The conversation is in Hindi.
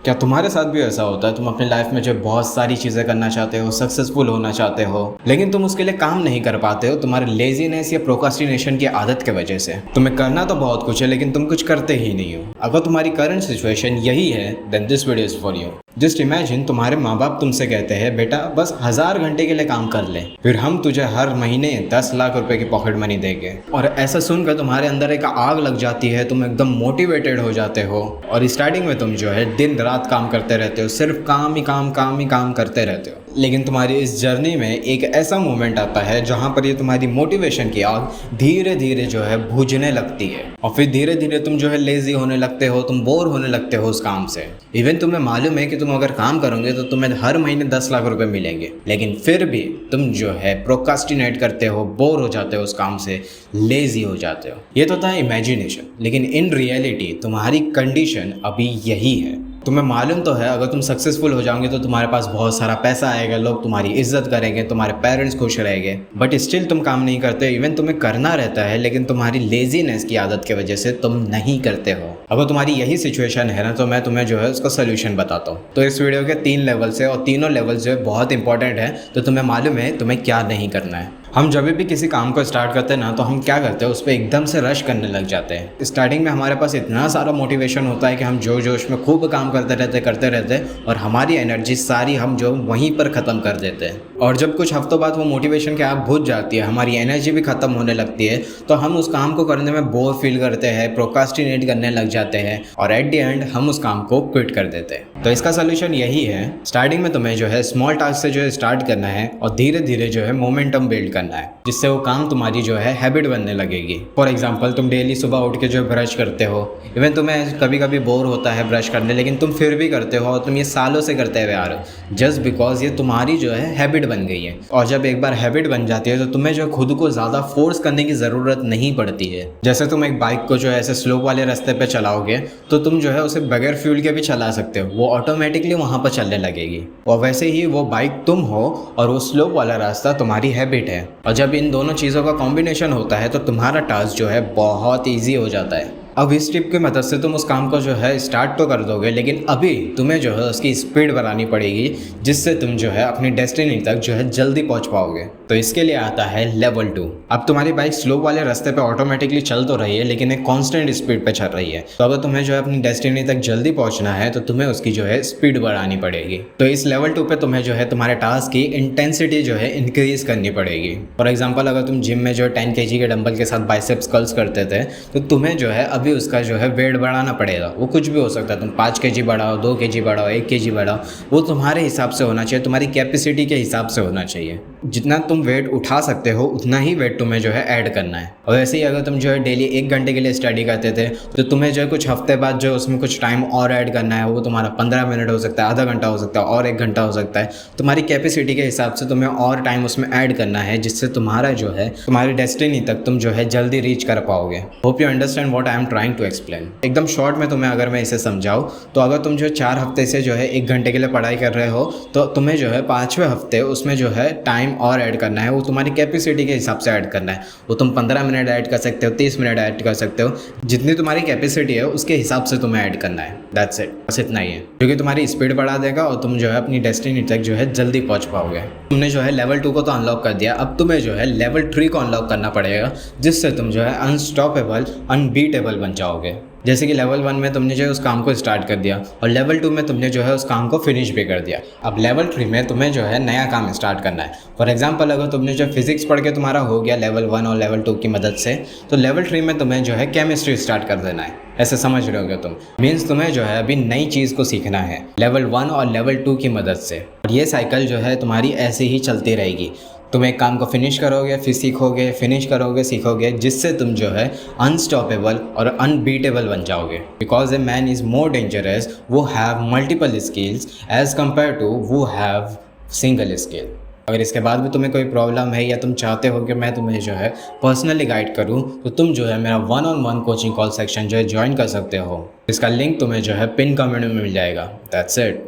क्या तुम्हारे साथ भी ऐसा होता है? तुम अपनी लाइफ में जो बहुत सारी चीज़ें करना चाहते हो, सक्सेसफुल होना चाहते हो, लेकिन तुम उसके लिए काम नहीं कर पाते हो तुम्हारे लेजीनेस या प्रोक्रास्टिनेशन की आदत की वजह से। तुम्हें करना तो बहुत कुछ है लेकिन तुम कुछ करते ही नहीं हो। अगर तुम्हारी करंट सिचुएशन यही है then this video is for you. Just imagine तुम्हारे माँ बाप तुमसे कहते हैं बेटा बस 1000 घंटे के लिए काम कर ले, फिर हम तुझे हर महीने 10 लाख रुपए की पॉकेट मनी देंगे। और ऐसा सुनकर तुम्हारे अंदर एक आग लग जाती है, तुम एकदम मोटिवेटेड हो जाते हो और स्टार्टिंग में तुम जो है दिन रात काम करते रहते हो, सिर्फ काम ही काम करते रहते हो। लेकिन तुम्हारी इस जर्नी में एक ऐसा मोमेंट आता है जहाँ पर ये तुम्हारी मोटिवेशन की आग धीरे धीरे जो है बुझने लगती है और फिर धीरे धीरे तुम जो है लेजी होने लगते हो, तुम बोर होने लगते हो उस काम से। इवन तुम्हें मालूम है कि तुम अगर काम करोगे तो तुम्हें हर महीने 10 लाख रुपए मिलेंगे, लेकिन फिर भी तुम जो है प्रोक्रास्टिनेट करते हो, बोर हो जाते हो उस काम से, लेजी हो जाते हो। ये तो था इमेजिनेशन, लेकिन इन रियलिटी तुम्हारी कंडीशन अभी यही है। तुम्हें मालूम तो है अगर तुम सक्सेसफुल हो जाओगे तो तुम्हारे पास बहुत सारा पैसा आएगा, लोग तुम्हारी इज्जत करेंगे, तुम्हारे पेरेंट्स खुश रहेंगे, बट स्टिल तुम काम नहीं करते। इवन तुम्हें करना रहता है लेकिन तुम्हारी लेजीनेस की आदत की वजह से तुम नहीं करते हो। अगर तुम्हारी यही सिचुएशन है ना तो मैं तुम्हें जो है उसका सोल्यूशन बताता हूँ। तो इस वीडियो के 3 लेवल्स है और तीनों लेवल्स जो है बहुत इंपॉर्टेंट है, तो तुम्हें मालूम है तुम्हें क्या नहीं करना है। हम जब भी किसी काम को स्टार्ट करते हैं ना तो हम क्या करते हैं, उस पर एकदम से रश करने लग जाते हैं। स्टार्टिंग में हमारे पास इतना सारा मोटिवेशन होता है कि हम जोश में खूब काम करते रहते और हमारी एनर्जी सारी हम जो वहीं पर ख़त्म कर देते हैं। और जब कुछ हफ्तों बाद वो मोटिवेशन की आग बुझ जाती है, हमारी एनर्जी भी ख़त्म होने लगती है, तो हम उस काम को करने में बोर फील करते हैं, प्रोक्रास्टिनेट करने लग जाते हैं और एट द एंड हम उस काम को क्विट कर देते हैं। तो इसका सोल्यूशन यही है, स्टार्टिंग में तुम्हें जो है स्मॉल टास्क से जो है स्टार्ट करना है और धीरे धीरे जो है मोमेंटम बिल्ड करना है, जिससे वो काम तुम्हारी जो है हैबिट बनने लगेगी। फॉर एग्जांपल तुम डेली सुबह उठ के जो ब्रश करते हो, इवन तुम्हें कभी कभी बोर होता है ब्रश करने, लेकिन तुम फिर भी करते हो और तुम ये सालों से करते हुए आ रहे हो, जस्ट बिकॉज ये तुम्हारी जो है हैबिट बन गई है। और जब एक बार हैबिट बन जाती है तो तुम्हें जो खुद को ज़्यादा फोर्स करने की ज़रूरत नहीं पड़ती है। जैसे तुम एक बाइक को जो है ऐसे स्लोप वाले रास्ते पे चलाओगे तो तुम जो है उसे बगैर फ्यूल के भी चला सकते हो, वो ऑटोमेटिकली वहाँ पर चलने लगेगी। और वैसे ही वो बाइक तुम हो और वो स्लोप वाला रास्ता तुम्हारी हैबिट है। और जब इन दोनों चीज़ों का कॉम्बिनेशन होता है तो तुम्हारा टास्क जो है बहुत ईजी हो जाता है। अब इस टिप की मदद से तुम उस काम को जो है स्टार्ट तो कर दोगे, लेकिन अभी तुम्हें जो है उसकी स्पीड बढ़ानी पड़ेगी, जिससे तुम जो है अपनी डेस्टिनी तक जो है जल्दी पहुंच पाओगे। तो इसके लिए आता है लेवल 2। अब तुम्हारी बाइक स्लो वाले रास्ते पे ऑटोमेटिकली चल तो रही है लेकिन एक कांस्टेंट स्पीड पे चल रही है, तो अगर तुम्हें जो है अपनी डेस्टिनी तक जल्दी पहुंचना है तो तुम्हें उसकी जो है स्पीड बढ़ानी पड़ेगी। तो इस लेवल 2 पे तुम्हें जो है तुम्हारे टास्क की इंटेंसिटी जो है इंक्रीज करनी पड़ेगी। फॉर एग्जाम्पल अगर तुम जिम में जो है 10 kg के डंबल के साथ बाइसेप्स कर्ल्स करते थे, तो तुम्हें जो है अभी उसका जो है वेट बढ़ाना पड़ेगा। वो कुछ भी हो सकता है, तुम 5 kg बढ़ाओ, 2 kg बढ़ाओ, 1 kg बढ़ाओ, वो तुम्हारे हिसाब से होना चाहिए, तुम्हारी कैपेसिटी के हिसाब से होना चाहिए। जितना तुम वेट उठा सकते हो उतना ही वेट तुम्हें जो है ऐड करना है। और वैसे ही अगर तुम जो है डेली 1 घंटे के लिए स्टडी करते थे तो तुम्हें जो है कुछ हफ्ते बाद जो उसमें कुछ टाइम और ऐड करना है, वो तुम्हारा 15 मिनट हो सकता है, आधा घंटा हो सकता है और 1 घंटा हो सकता है। तुम्हारी कैपेसिटी के हिसाब से तुम्हें और टाइम उसमें ऐड करना है, जिससे तुम्हारा जो है तुम्हारी डेस्टिनी तक तुम जो है जल्दी रीच कर पाओगे। Hope you understand what I am trying to explain. एकदम शॉर्ट में तुम्हें अगर मैं इसे समझाऊँ तो अगर तुम जो 4 हफ्ते से जो है 1 घंटे के लिए पढ़ाई कर रहे हो तो तुम्हें जो है 5वें हफ्ते उसमें जो है टाइम और ऐड करना है, वो तुम्हारी कैपेसिटी के हिसाब से ऐड करना है। वो तुम 15 मिनट ऐड कर सकते हो, 30 मिनट ऐड कर सकते हो, जितनी तुम्हारी कैपेसिटी है उसके हिसाब से तुम्हें ऐड करना है। दैट्स इट, बस इतना ही है, क्योंकि तुम्हारी स्पीड बढ़ा देगा और तुम जो है अपनी डेस्टिनी तक जो है जल्दी पहुंच पाओगे। तुमने जो है लेवल 2 को तो अनलॉक कर दिया, अब तुम्हें जो है लेवल 3 को अनलॉक करना पड़ेगा, जिससे तुम जो है अनस्टॉपेबल, अनबीटेबल बन जाओगे। जैसे कि लेवल 1 में तुमने जो है उस काम को स्टार्ट कर दिया और लेवल 2 में तुमने जो है उस काम को फिनिश भी कर दिया। अब लेवल 3 में तुम्हें जो है नया काम स्टार्ट करना है। फॉर एग्जांपल अगर तुमने जो फिजिक्स पढ़ के तुम्हारा हो गया लेवल 1 और लेवल 2 की मदद से, तो लेवल 3 में तुम्हें जो है केमिस्ट्री स्टार्ट कर देना है। ऐसे समझ रहे होगे तुम, मीन्स तुम्हें जो है अभी नई चीज़ को सीखना है लेवल 1 और लेवल 2 की मदद से। और ये साइकिल जो है तुम्हारी ऐसे ही चलती रहेगी। तुम एक काम को फिनिश करोगे, फिर सीखोगे, फिनिश करोगे, सीखोगे, जिससे तुम जो है अनस्टॉपेबल और अनबीटेबल बन जाओगे। Because a man is more dangerous who have multiple skills as compared to who have single skill. अगर इसके बाद भी तुम्हें कोई प्रॉब्लम है या तुम चाहते हो कि मैं तुम्हें जो है पर्सनली गाइड करूं, तो तुम जो है मेरा 1-on-1 कोचिंग कॉल सेक्शन जो है ज्वाइन कर सकते हो। इसका लिंक तुम्हें जो है पिन कमेंट में मिल जाएगा। That's it.